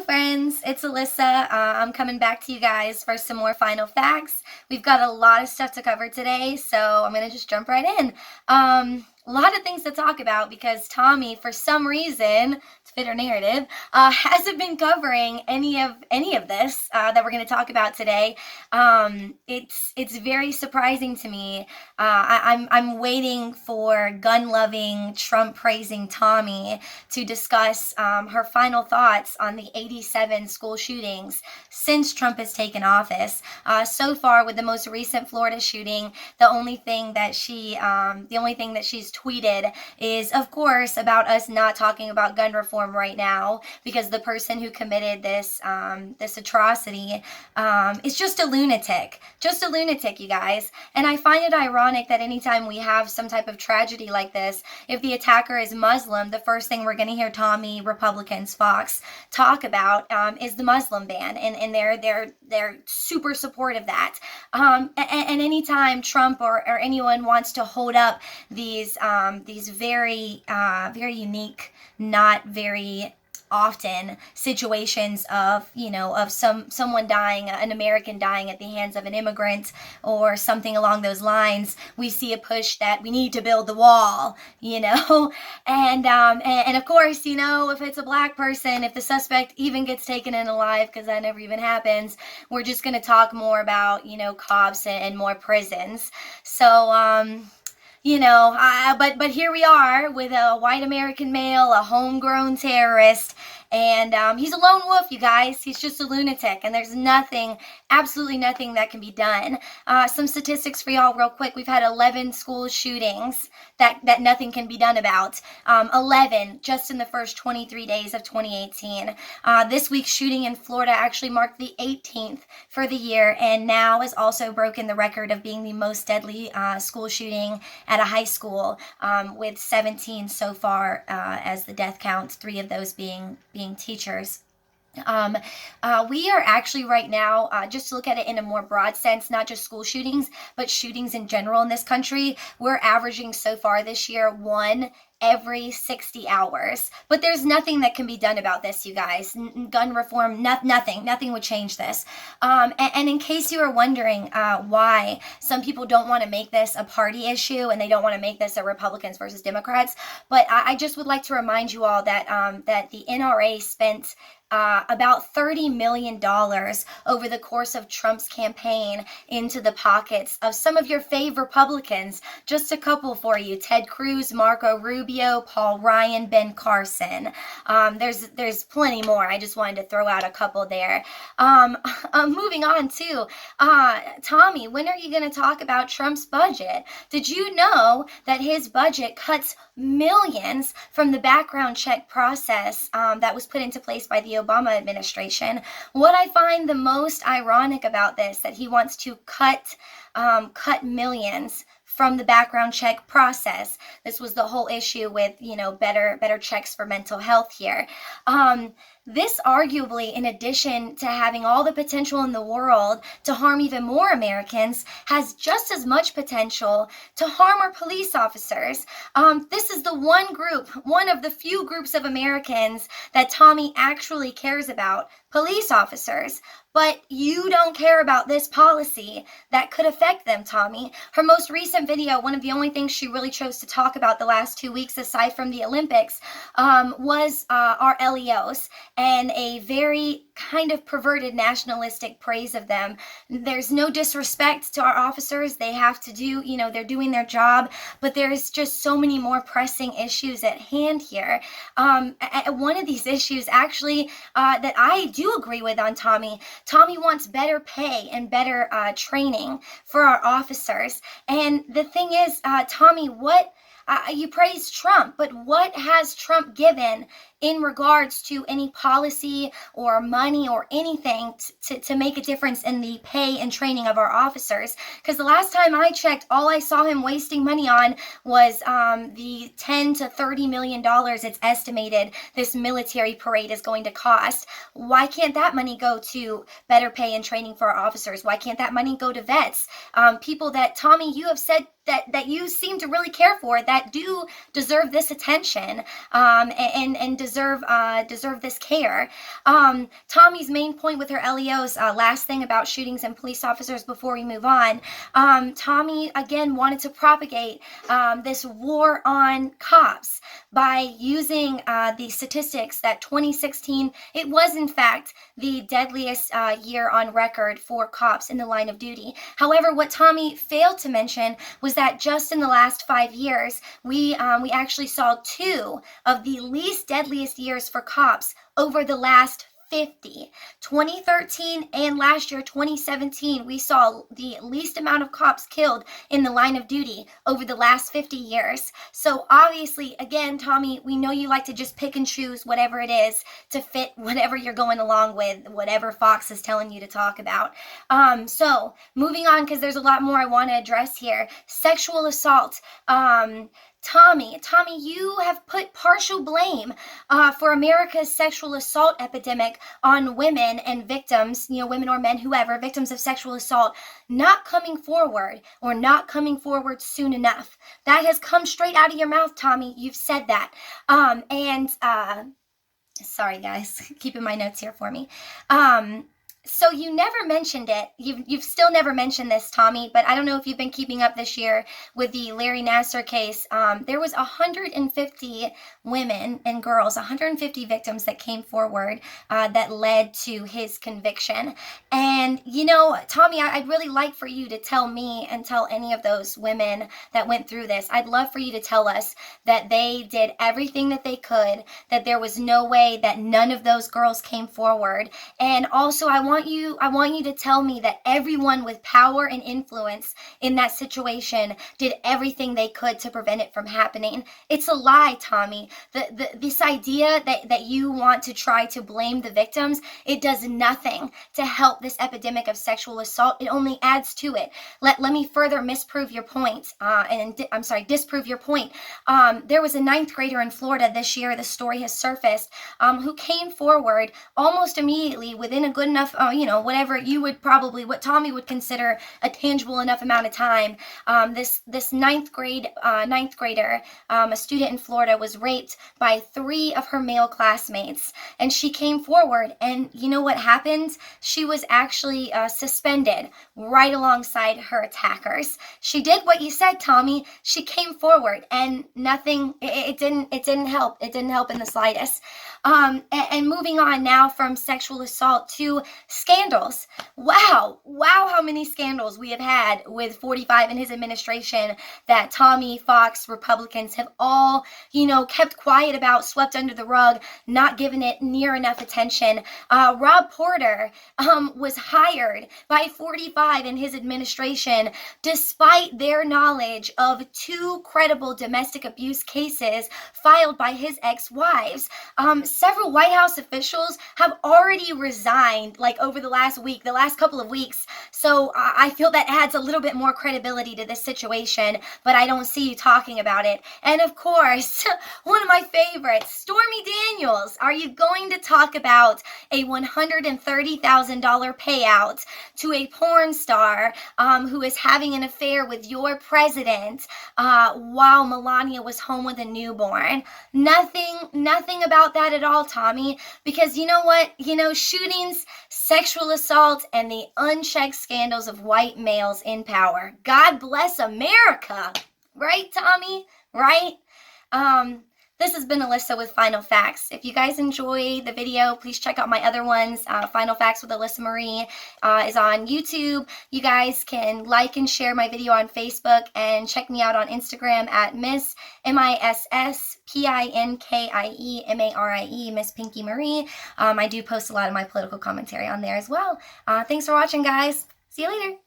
friends, it's Alyssa. I'm coming back to you guys for some more final facts. We've got a lot of stuff to cover today, so I'm going to just jump right in. A lot of things to talk about because Tomi, for some reason, to fit her narrative, hasn't been covering any of this that we're going to talk about today. It's very surprising to me. I'm waiting for gun-loving, Trump-praising Tomi to discuss her final thoughts on the 87 school shootings since Trump has taken office. So far, with the most recent Florida shooting, the only thing that she's tweeted is, of course, about us not talking about gun reform right now because the person who committed this atrocity is just a lunatic, you guys. And I find it ironic that anytime we have some type of tragedy like this, if the attacker is Muslim, the first thing we're going to hear Tomi, Republicans, Fox talk about is the Muslim ban, and they're super supportive of that. And anytime Trump or anyone wants to hold up these very unique, not very often situations of someone dying, an American dying at the hands of an immigrant or something along those lines, we see a push that we need to build the wall, and of course, if it's a black person, if the suspect even gets taken in alive, because that never even happens, we're just going to talk more about cops and more prisons. So but here we are with a white American male, a homegrown terrorist, and he's a lone wolf, you guys. He's just a lunatic, and there's absolutely nothing that can be done. Some statistics for y'all real quick. We've had 11 school shootings that nothing can be done about. 11 just in the first 23 days of 2018. This week's shooting in Florida actually marked the 18th for the year, and now has also broken the record of being the most deadly school shooting at a high school, with 17 so far as the death count, 3 of those being teachers. We are actually right now, just to look at it in a more broad sense, not just school shootings, but shootings in general in this country, we're averaging so far this year 1 every 60 hours. But there's nothing that can be done about this, you guys. Gun reform, nothing would change this. And in case you are wondering why some people don't want to make this a party issue and they don't want to make this a Republicans versus Democrats, but I just would like to remind you all that that the NRA spent about $30 million over the course of Trump's campaign into the pockets of some of your fave Republicans. Just a couple for you: Ted Cruz, Marco Rubio, Paul Ryan, Ben Carson. There's plenty more. I just wanted to throw out a couple there. Moving on to Tomi, when are you going to talk about Trump's budget? Did you know that his budget cuts millions from the background check process that was put into place by the Obama administration? What I find the most ironic about this, that he wants to cut millions from the background check process. This was the whole issue with, better checks for mental health here. This arguably, in addition to having all the potential in the world to harm even more Americans, has just as much potential to harm our police officers. This is the one of the few groups of Americans that Tomi actually cares about, police officers. But you don't care about this policy that could affect them, Tomi. Her most recent video, one of the only things she really chose to talk about the last 2 weeks, aside from the Olympics, was our LEOs, and a very kind of perverted nationalistic praise of them. There's no disrespect to our officers. They have to do, they're doing their job, but there's just so many more pressing issues at hand here. One of these issues actually that I do agree with on Tomi wants better pay and better training for our officers. And the thing is, Tomi, you praise Trump, but what has Trump given in regards to any policy or money or anything to make a difference in the pay and training of our officers? Because the last time I checked, all I saw him wasting money on was the $10 to $30 million it's estimated this military parade is going to cost. Why can't that money go to better pay and training for our officers? Why can't that money go to vets? People that, Tomi, you have said that you seem to really care for, that do deserve this attention and deserve deserve this care. Tomi's main point with her LEOs, last thing about shootings and police officers before we move on. Tomi again wanted to propagate this war on cops by using the statistics that 2016, it was in fact the deadliest year on record for cops in the line of duty. However, what Tomi failed to mention was that just in the last 5 years, we actually saw 2 of the least deadliest years for cops over the last 50. 2013 and last year, 2017, we saw the least amount of cops killed in the line of duty over the last 50 years. So obviously, again, Tomi, we know you like to just pick and choose whatever it is to fit whatever you're going along with, whatever Fox is telling you to talk about. So moving on, because there's a lot more I want to address here. Sexual assault. Tomi, you have put partial blame for America's sexual assault epidemic on women and victims, women or men, whoever, victims of sexual assault, not coming forward or not coming forward soon enough. That has come straight out of your mouth, Tomi. You've said that. Sorry, guys, keeping my notes here for me. So you never mentioned it. You've still never mentioned this, Tomi, but I don't know if you've been keeping up this year with the Larry Nassar case. There was 150 women and girls, 150 victims that came forward that led to his conviction. And, Tomi, I'd really like for you to tell me and tell any of those women that went through this. I'd love for you to tell us that they did everything that they could, that there was no way that none of those girls came forward. And also, I want you to tell me that everyone with power and influence in that situation did everything they could to prevent it from happening. It's a lie, Tomi. This idea that you want to try to blame the victims, it does nothing to help this epidemic of sexual assault. It only adds to it. Let me further disprove your point. There was a 9th grader in Florida this year, the story has surfaced, who came forward almost immediately within a good enough, what Tomi would consider a tangible enough amount of time. This ninth grader, a student in Florida, was raped by 3 of her male classmates, and she came forward, and you know what happened? She was actually suspended right alongside her attackers. She did what you said, Tomi. She came forward, and nothing. It didn't help. It didn't help in the slightest. And moving on now from sexual assault to scandals. Wow, how many scandals we have had with 45 and his administration that Tomi, Fox, Republicans have all, kept quiet about, swept under the rug, not given it near enough attention. Rob Porter was hired by 45 and his administration despite their knowledge of 2 credible domestic abuse cases filed by his ex-wives. Several White House officials have already resigned over the last couple of weeks. So I feel that adds a little bit more credibility to this situation, but I don't see you talking about it. And of course, one of my favorites, Stormy Daniels. Are you going to talk about a $130,000 payout to a porn star who is having an affair with your president while Melania was home with a newborn? Nothing about that at all, Tomi, because you know what? Shootings, sexual assault, and the unchecked scandals of white males in power. God bless America. Right, Tomi? Right? This has been Alyssa with Final Facts. If you guys enjoy the video, please check out my other ones. Final Facts with Alyssa Marie is on YouTube. You guys can like and share my video on Facebook and check me out on Instagram at Miss MissPinkiemarie, Miss Pinky Marie. I do post a lot of my political commentary on there as well. Thanks for watching, guys. See you later.